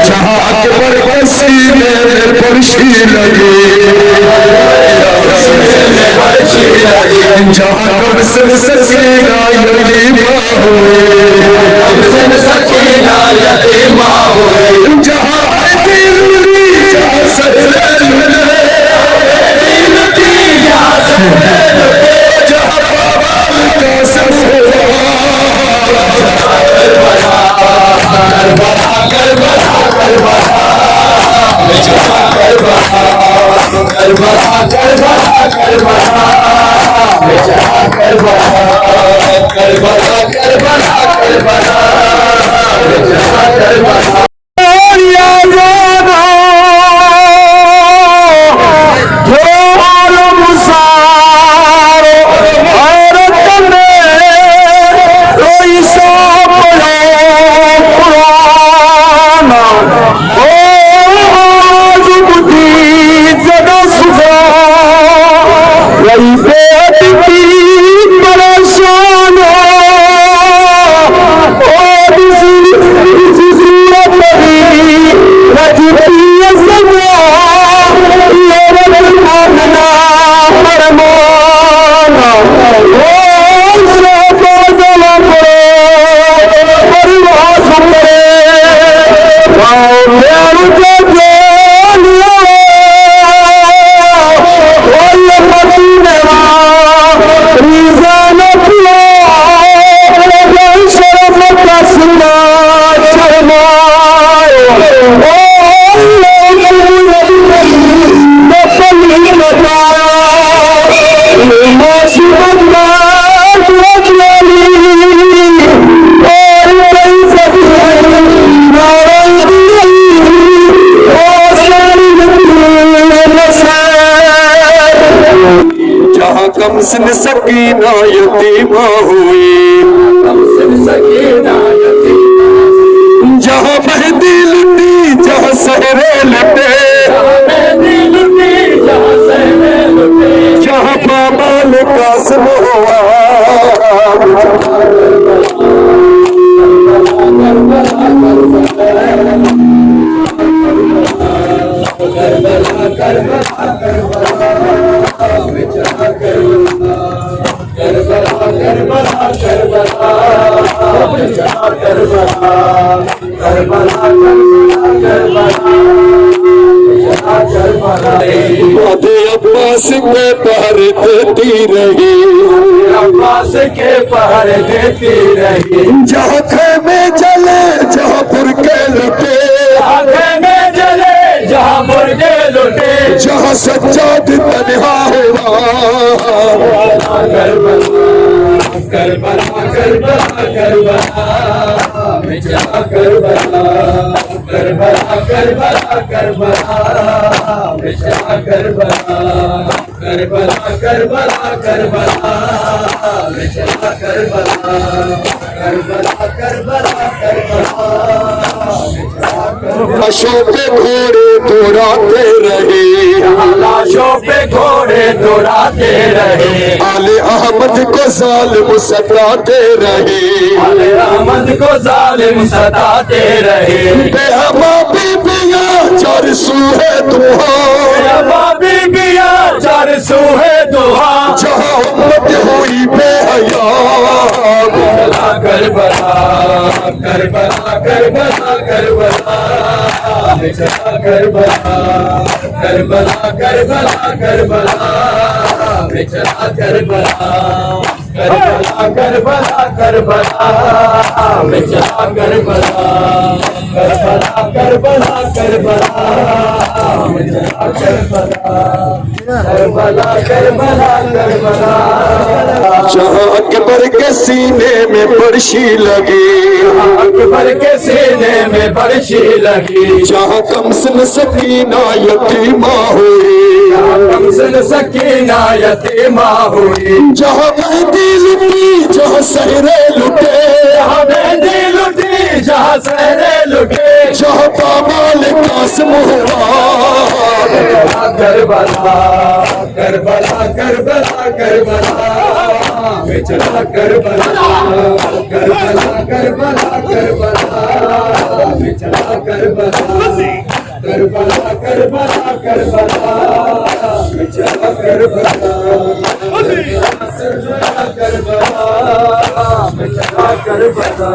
जहाँ अकबर के सीने में पर्ची लगी, जहाँ कब से सकीना यतीमा हुए, जहाँ कमसिन सकीना यतीमा हुई, जहाँ मेहंदी लुटी जहाँ सहरे लुटे, जहाँ बाबा ने कासिम हुआ, अब्बास के पहर देती रही, अब्बास के पहर देती रही, जहाँ खेमे जले जहाँ बुरके लुटे, खेमे जले जहाँ बुरके लुटे, जहाँ सज्जाद तन्हा हुआ, करबला करबला करबला में जा करबला, करबला करबला करबला में जा करबला, करबला करबला करबला में जा करबला, करबला करबला करबला। लाशों पे घोड़े दौड़ाते रहे, लाशों पे घोड़े दौड़ाते रहे, आले अहमद को जालिम सताते रहे, आले अहमद को जालिम सताते रहे, बेहमा बीबिया चार सूहे दुहा, बेहमा बीबिया चार सूहे दुहा, जहाँ उम्मत हुई बेहया, करबला करबला करबला करबला बेचला करबला, करबला करबला करबला बेचला करबला, करबला करबला करबला बेचला करबला, करबला करबला करबला बेचला करबला। Karbala Karbala Karbala. जहाँ अकबर के सीने में बरसी लगी, अकबर के सीने में बरसी लगी, जहाँ कमसन सकीना यतीमा हुई, कमसन सकीना यतीमा हुई, जहाँ मेहंदी लुटी जहाँ सहरे लुटे, जहाँ मेहंदी लुटी जहाँ सहरे लुटे, जहाँ पामाल कासिम हुआ। करबला करबला करबला करबला में चला करबला करबला करबला करबला में चला करबला करबला करबला करबला में चला करबला करबला में चला करबला।